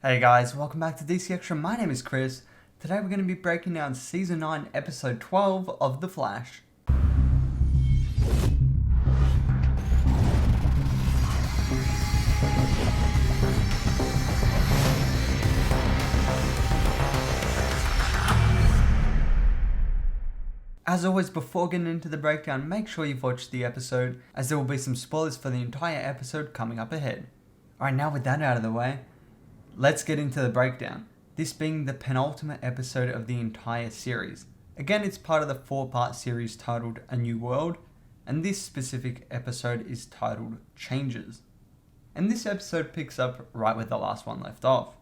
Hey guys, welcome back to DC Extra. My name is Chris. Today we're going to be breaking down Season 9, Episode 12 of The Flash. As always, before getting into the breakdown, make sure you've watched the episode, as there will be some spoilers for the entire episode coming up ahead. Alright, now with that out of the way, let's get into the breakdown. This being the penultimate episode of the entire series. Again, it's part of the 4-part series titled A New World, and this specific episode is titled Changes. And this episode picks up right where the last one left off,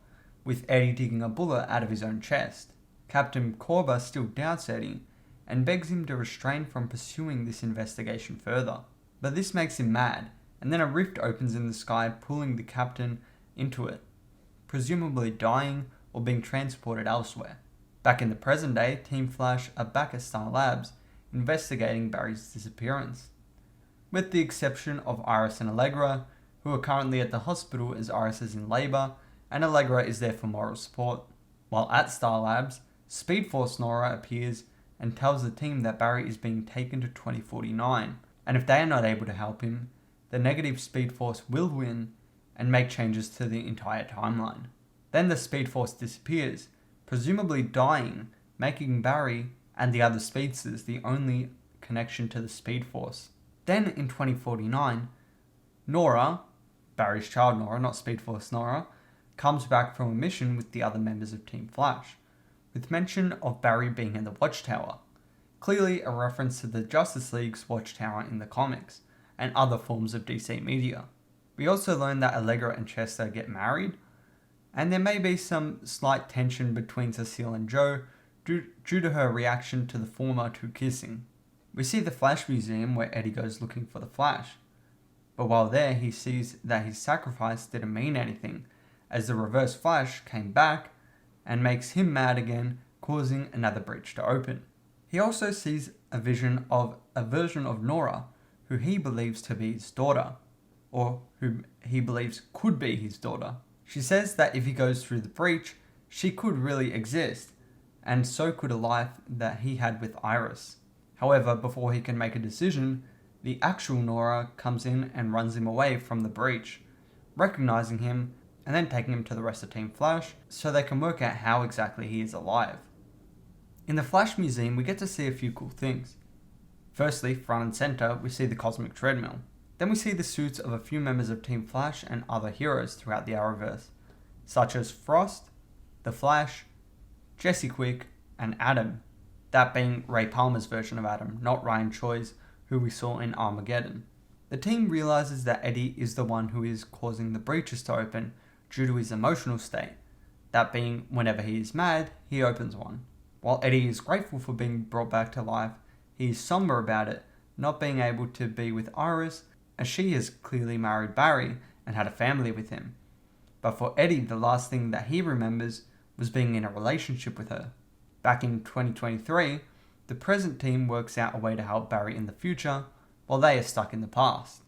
with Eddie digging a bullet out of his own chest. Captain Korba still doubts Eddie, and begs him to restrain from pursuing this investigation further. But this makes him mad, and then a rift opens in the sky, pulling the captain into it, presumably dying or being transported elsewhere. Back in the present day, Team Flash are back at Star Labs, investigating Barry's disappearance. With the exception of Iris and Allegra, who are currently at the hospital as Iris is in labour, and Allegra is there for moral support. While at Star Labs, Speed Force Nora appears and tells the team that Barry is being taken to 2049, and if they are not able to help him, the negative Speed Force will win and make changes to the entire timeline. Then the Speed Force disappears, presumably dying, making Barry and the other speedsters the only connection to the Speed Force. Then in 2049, Nora, Barry's child Nora, not Speed Force Nora, comes back from a mission with the other members of Team Flash, with mention of Barry being in the Watchtower, clearly a reference to the Justice League's Watchtower in the comics, and other forms of DC media. We also learn that Allegra and Chester get married, and there may be some slight tension between Cecile and Joe due to her reaction to the former two kissing. We see the Flash Museum where Eddie goes looking for the Flash, but while there he sees that his sacrifice didn't mean anything, as the Reverse Flash came back and makes him mad again, causing another breach to open. He also sees a version of Nora, who he believes to be his daughter, or who he believes could be his daughter. She says that if he goes through the breach, she could really exist, and so could a life that he had with Iris. However, before he can make a decision, the actual Nora comes in and runs him away from the breach, recognizing him and then taking him to the rest of Team Flash so they can work out how exactly he is alive. In the Flash Museum, we get to see a few cool things. Firstly, front and center, we see the cosmic treadmill. Then we see the suits of a few members of Team Flash and other heroes throughout the Arrowverse, such as Frost, the Flash, Jesse Quick, and Adam, that being Ray Palmer's version of Adam, not Ryan Choi's, who we saw in Armageddon. The team realizes that Eddie is the one who is causing the breaches to open due to his emotional state, that being whenever he is mad, he opens one. While Eddie is grateful for being brought back to life, he is somber about it, not being able to be with Iris, as she has clearly married Barry and had a family with him. But for Eddie, the last thing that he remembers was being in a relationship with her. Back in 2023, the present team works out a way to help Barry in the future, while they are stuck in the past.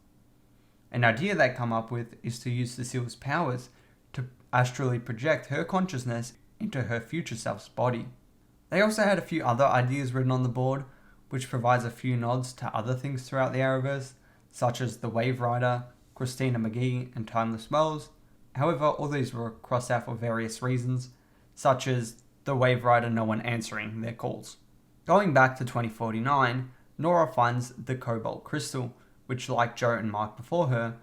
An idea they come up with is to use Cecile's powers to astrally project her consciousness into her future self's body. They also had a few other ideas written on the board, which provides a few nods to other things throughout the Arrowverse, such as the Wave Rider, Christina McGee, and Timeless Wells. However, all these were crossed out for various reasons, such as the Wave Rider no one answering their calls. Going back to 2049, Nora finds the Cobalt Crystal, which, like Joe and Mark before her,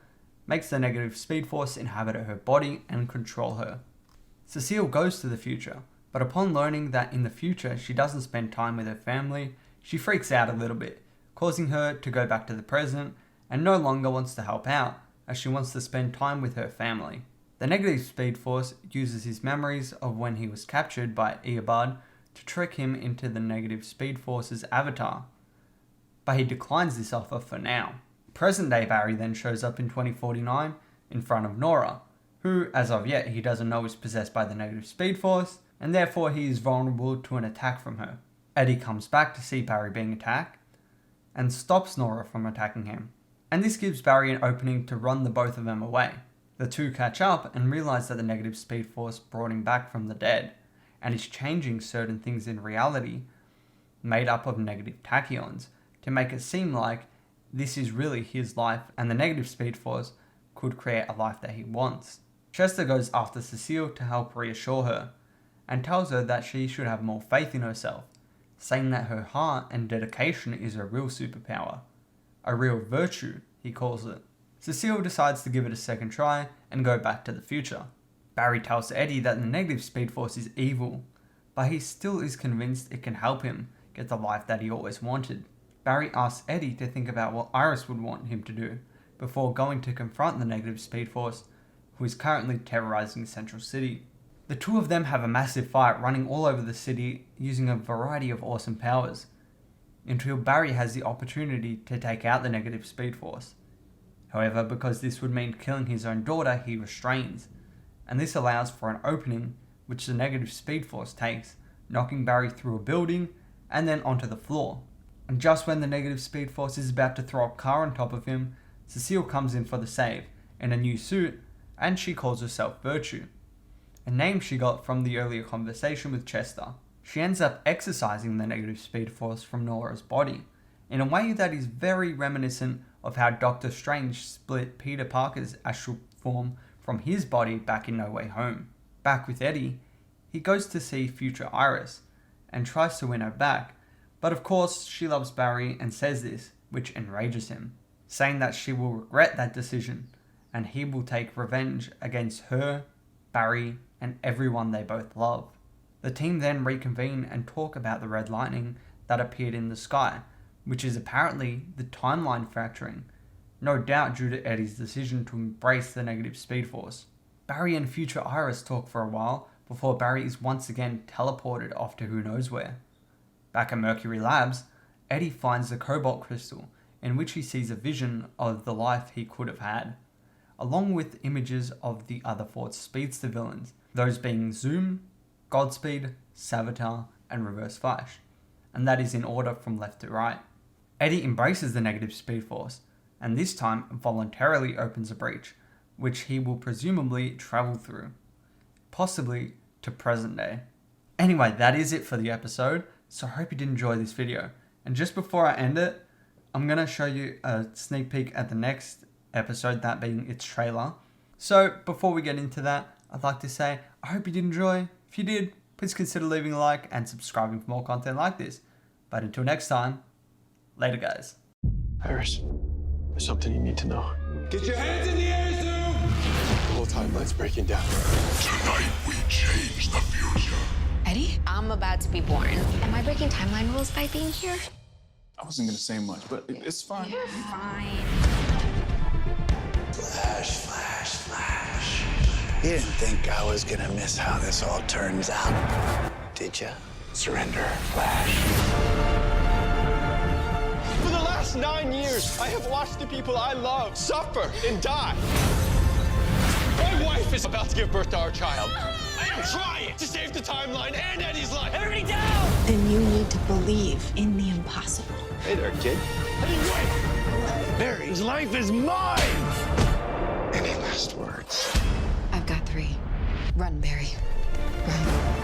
makes the negative Speed Force inhabit her body and control her. Cecile goes to the future, but upon learning that in the future she doesn't spend time with her family, she freaks out a little bit, causing her to go back to the present and no longer wants to help out, as she wants to spend time with her family. The negative Speed Force uses his memories of when he was captured by Eobard to trick him into the negative Speed Force's avatar, but he declines this offer for now. Present day Barry then shows up in 2049 in front of Nora, who, as of yet, he doesn't know is possessed by the negative Speed Force, and therefore he is vulnerable to an attack from her. Eddie comes back to see Barry being attacked, and stops Nora from attacking him, and this gives Barry an opening to run the both of them away. The two catch up and realize that the negative speed force brought him back from the dead, and is changing certain things in reality made up of negative tachyons to make it seem like this is really his life and the negative speed force could create a life that he wants. Chester goes after Cecile to help reassure her and tells her that she should have more faith in herself, saying that her heart and dedication is a real superpower, a real virtue, he calls it. Cecile decides to give it a second try and go back to the future. Barry tells Eddie that the negative speed force is evil, but he still is convinced it can help him get the life that he always wanted. Barry asks Eddie to think about what Iris would want him to do before going to confront the negative speed force, who is currently terrorizing Central City. The two of them have a massive fight running all over the city using a variety of awesome powers, until Barry has the opportunity to take out the negative speed force. However, because this would mean killing his own daughter, he restrains, and this allows for an opening which the negative speed force takes, knocking Barry through a building and then onto the floor. And just when the negative speed force is about to throw a car on top of him, Cecile comes in for the save in a new suit, and she calls herself Virtue, a name she got from the earlier conversation with Chester. She ends up exorcising the negative speed force from Nora's body in a way that is very reminiscent of how Doctor Strange split Peter Parker's astral form from his body back in No Way Home. Back with Eddie, he goes to see future Iris and tries to win her back, but of course she loves Barry and says this, which enrages him, saying that she will regret that decision and he will take revenge against her, Barry, and everyone they both love. The team then reconvene and talk about the red lightning that appeared in the sky, which is apparently the timeline fracturing, no doubt due to Eddie's decision to embrace the negative speed force. Barry and future Iris talk for a while before Barry is once again teleported off to who knows where. Back at Mercury Labs, Eddie finds the cobalt crystal, in which he sees a vision of the life he could have had, along with images of the other four speedster villains, those being Zoom, Godspeed, Savitar, and Reverse Flash, and that is in order from left to right. Eddie embraces the negative speed force, and this time voluntarily opens a breach, which he will presumably travel through, possibly to present day. Anyway, that is it for the episode, so I hope you did enjoy this video. And just before I end it, I'm going to show you a sneak peek at the next episode, that being its trailer. So before we get into that, I'd like to say I hope you did enjoy. If you did, please consider leaving a like and subscribing for more content like this. But until next time, later guys. Iris, there's something you need to know. Get your hands in the air, Zoom! The whole timeline's breaking down. Tonight we change the future. Eddie? I'm about to be born. Am I breaking timeline rules by being here? I wasn't gonna say much, but it's fine. You're fine. Flash, flash, flash. You didn't think I was gonna miss how this all turns out, did you? Surrender, Flash. For the last 9 years, I have watched the people I love suffer and die. My wife is about to give birth to our child. I am trying to save the timeline and Eddie's life. Everybody down! Then you need to believe in the impossible. Hey there, kid. Hey, wait! Barry's life is mine! Any last words? I've got 3. Run, Barry. Run.